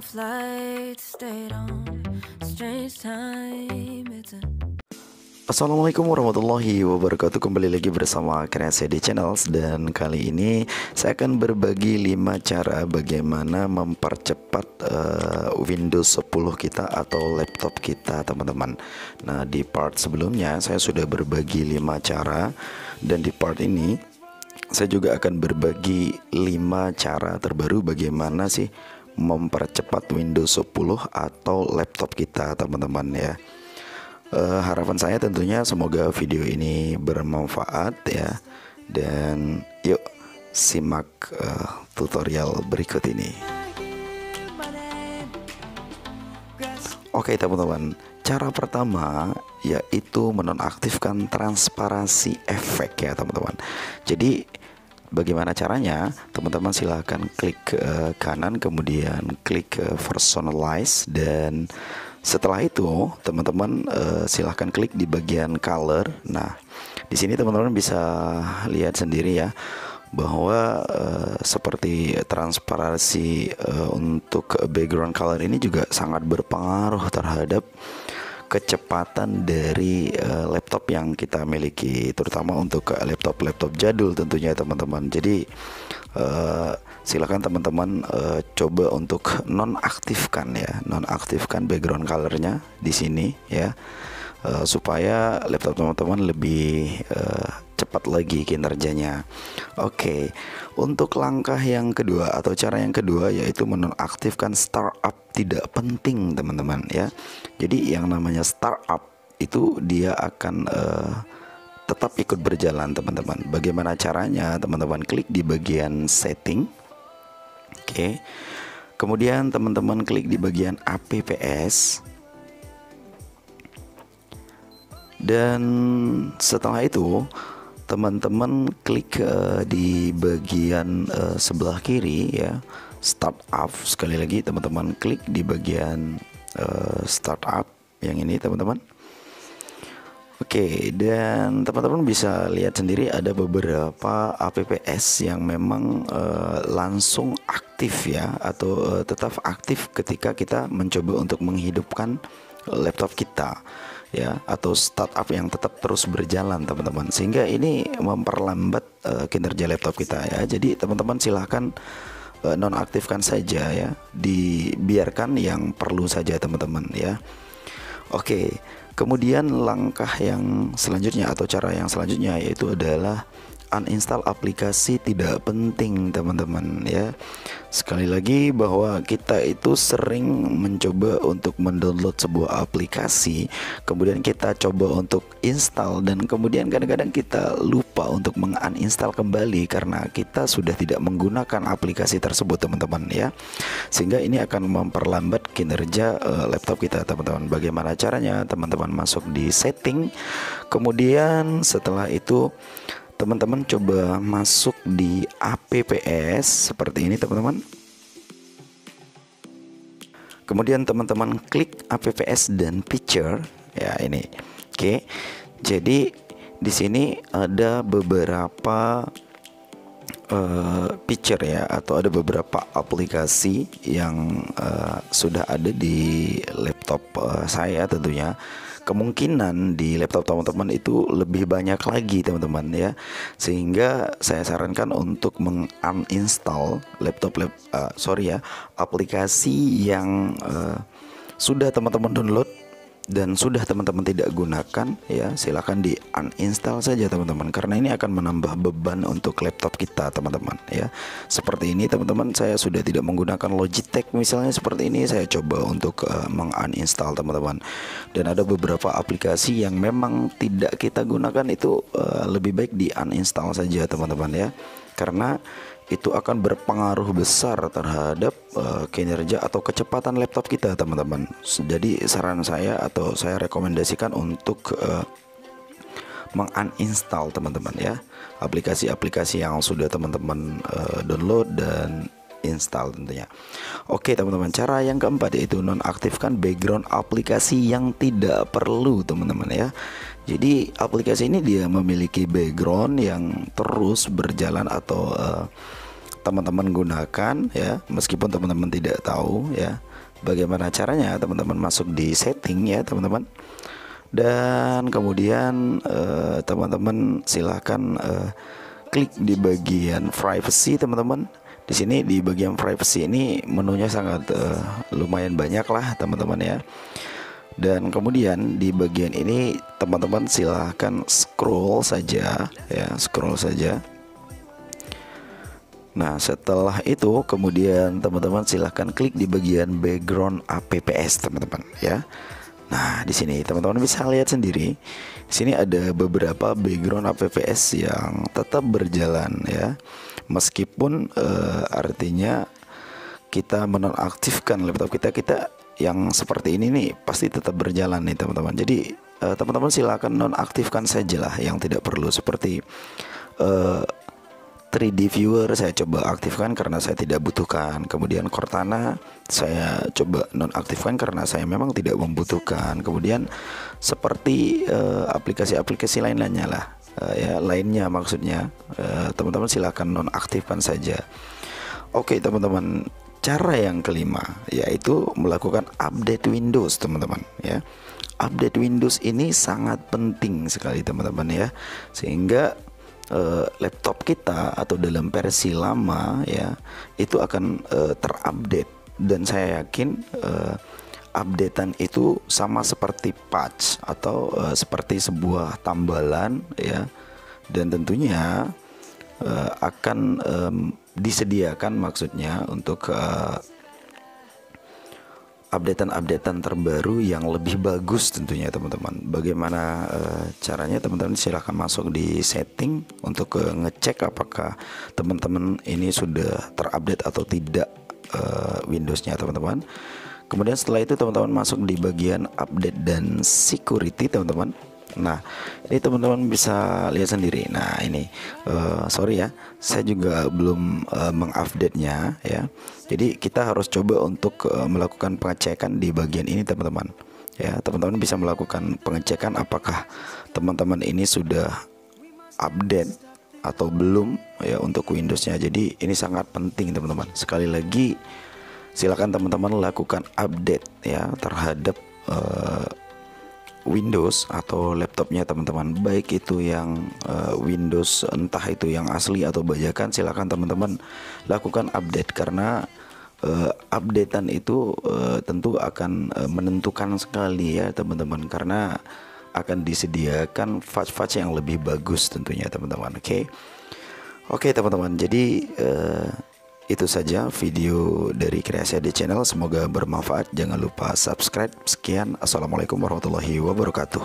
flight stayed on strange time. Assalamualaikum warahmatullahi wabarakatuh. Kembali lagi bersama Kreasi di Channels. Dan kali ini saya akan berbagi 5 cara bagaimana mempercepat Windows 10 kita atau laptop kita, teman-teman. Nah, di part sebelumnya saya sudah berbagi 5 cara, dan di part ini saya juga akan berbagi 5 cara terbaru bagaimana sih mempercepat Windows 10 atau laptop kita, teman-teman ya. Harapan saya tentunya semoga video ini bermanfaat ya. Dan yuk simak tutorial berikut ini. Oke teman-teman, cara pertama yaitu menonaktifkan transparansi efek ya teman-teman. Jadi bagaimana caranya? Teman-teman silahkan klik kanan, kemudian klik personalize, dan setelah itu teman-teman silahkan klik di bagian color. Nah, di sini teman-teman bisa lihat sendiri ya bahwa seperti transparansi untuk background color ini juga sangat berpengaruh terhadap kecepatan dari laptop yang kita miliki, terutama untuk laptop-laptop jadul tentunya teman-teman. Jadi silakan teman-teman coba untuk nonaktifkan background colornya di sini ya, supaya laptop teman-teman lebih cepat lagi kinerjanya. Oke, untuk langkah yang kedua atau cara yang kedua yaitu menonaktifkan startup tidak penting teman-teman ya. Jadi yang namanya startup itu dia akan tetap ikut berjalan teman-teman. Bagaimana caranya? Teman-teman klik di bagian setting. Oke. Kemudian teman-teman klik di bagian apps. Dan setelah itu teman-teman klik di bagian sebelah kiri ya, startup. Sekali lagi teman-teman klik di bagian startup yang ini teman-teman. Oke, dan teman-teman bisa lihat sendiri ada beberapa apps yang memang langsung aktif ya, atau tetap aktif ketika kita mencoba untuk menghidupkan laptop kita ya, atau startup yang tetap terus berjalan teman-teman, sehingga ini memperlambat kinerja laptop kita ya. Jadi teman-teman silahkan nonaktifkan saja ya, dibiarkan yang perlu saja teman-teman ya. Oke, kemudian langkah yang selanjutnya atau cara yang selanjutnya yaitu adalah uninstall aplikasi tidak penting teman-teman ya. Sekali lagi bahwa kita itu sering mencoba untuk mendownload sebuah aplikasi, kemudian kita coba untuk install, dan kemudian kadang-kadang kita lupa untuk menguninstall kembali karena kita sudah tidak menggunakan aplikasi tersebut teman-teman ya, sehingga ini akan memperlambat kinerja laptop kita teman-teman. Bagaimana caranya? Teman-teman masuk di setting, kemudian setelah itu teman-teman coba masuk di apps seperti ini teman-teman. Kemudian teman-teman klik apps dan picture ya ini. Oke. Jadi di sini ada beberapa picture ya, atau ada beberapa aplikasi yang sudah ada di laptop saya tentunya. Kemungkinan di laptop teman-teman itu lebih banyak lagi teman-teman ya, sehingga saya sarankan untuk menguninstall aplikasi yang sudah teman-teman download dan sudah teman-teman tidak gunakan ya. Silakan di uninstall saja teman-teman, karena ini akan menambah beban untuk laptop kita teman-teman ya. Seperti ini teman-teman, saya sudah tidak menggunakan Logitech misalnya, seperti ini saya coba untuk menguninstall teman-teman. Dan ada beberapa aplikasi yang memang tidak kita gunakan, itu lebih baik di uninstall saja teman-teman ya, karena itu akan berpengaruh besar terhadap kinerja atau kecepatan laptop kita teman-teman. Jadi saran saya atau saya rekomendasikan untuk menguninstall teman-teman ya, aplikasi-aplikasi yang sudah teman-teman download dan install tentunya. Oke teman-teman, cara yang keempat yaitu nonaktifkan background aplikasi yang tidak perlu teman-teman ya. Jadi aplikasi ini dia memiliki background yang terus berjalan atau teman-teman gunakan ya, meskipun teman-teman tidak tahu ya. bagaimana caranya? Teman-teman masuk di setting ya teman-teman, dan kemudian teman-teman silahkan klik di bagian privacy teman-teman. Di sini di bagian privacy ini menunya sangat lumayan banyak lah teman-teman ya. Dan kemudian di bagian ini teman-teman silahkan scroll saja ya, scroll saja. Nah setelah itu kemudian teman-teman silahkan klik di bagian background apps teman-teman ya. Nah di sini teman-teman bisa lihat sendiri, di sini ada beberapa background apps yang tetap berjalan ya, meskipun artinya kita menonaktifkan laptop kita yang seperti ini nih pasti tetap berjalan nih teman-teman. Jadi teman-teman silakan nonaktifkan sajalah yang tidak perlu, seperti 3D viewer saya coba aktifkan karena saya tidak butuhkan. Kemudian Cortana saya coba nonaktifkan karena saya memang tidak membutuhkan. Kemudian seperti aplikasi-aplikasi lainnya lah ya, lainnya maksudnya teman-teman silakan nonaktifkan saja. Oke teman-teman, cara yang kelima yaitu melakukan update Windows teman-teman ya. Update Windows ini sangat penting sekali teman-teman ya, sehingga laptop kita atau dalam versi lama ya itu akan terupdate. Dan saya yakin updatean itu sama seperti patch atau seperti sebuah tambalan ya, dan tentunya akan disediakan maksudnya untuk updatean terbaru yang lebih bagus tentunya teman-teman. Bagaimana caranya? Teman-teman silahkan masuk di setting untuk ngecek apakah teman-teman ini sudah terupdate atau tidak Windowsnya teman-teman. Kemudian setelah itu teman-teman masuk di bagian update dan security teman-teman. Nah ini teman-teman bisa lihat sendiri. Nah ini sorry ya, saya juga belum mengupdate-nya ya. Jadi kita harus coba untuk melakukan pengecekan di bagian ini teman-teman ya. Teman-teman bisa melakukan pengecekan apakah teman-teman ini sudah update atau belum ya untuk Windowsnya. Jadi ini sangat penting teman-teman. Sekali lagi silakan teman-teman lakukan update ya terhadap Windows atau laptopnya teman-teman, baik itu yang Windows entah itu yang asli atau bajakan, silakan teman-teman lakukan update, karena updatean itu tentu akan menentukan sekali ya teman-teman, karena akan disediakan patch-patch yang lebih bagus tentunya teman-teman. Oke teman-teman, jadi itu saja video dari Kreasi AD Channel, semoga bermanfaat. Jangan lupa subscribe. Sekian, assalamualaikum warahmatullahi wabarakatuh.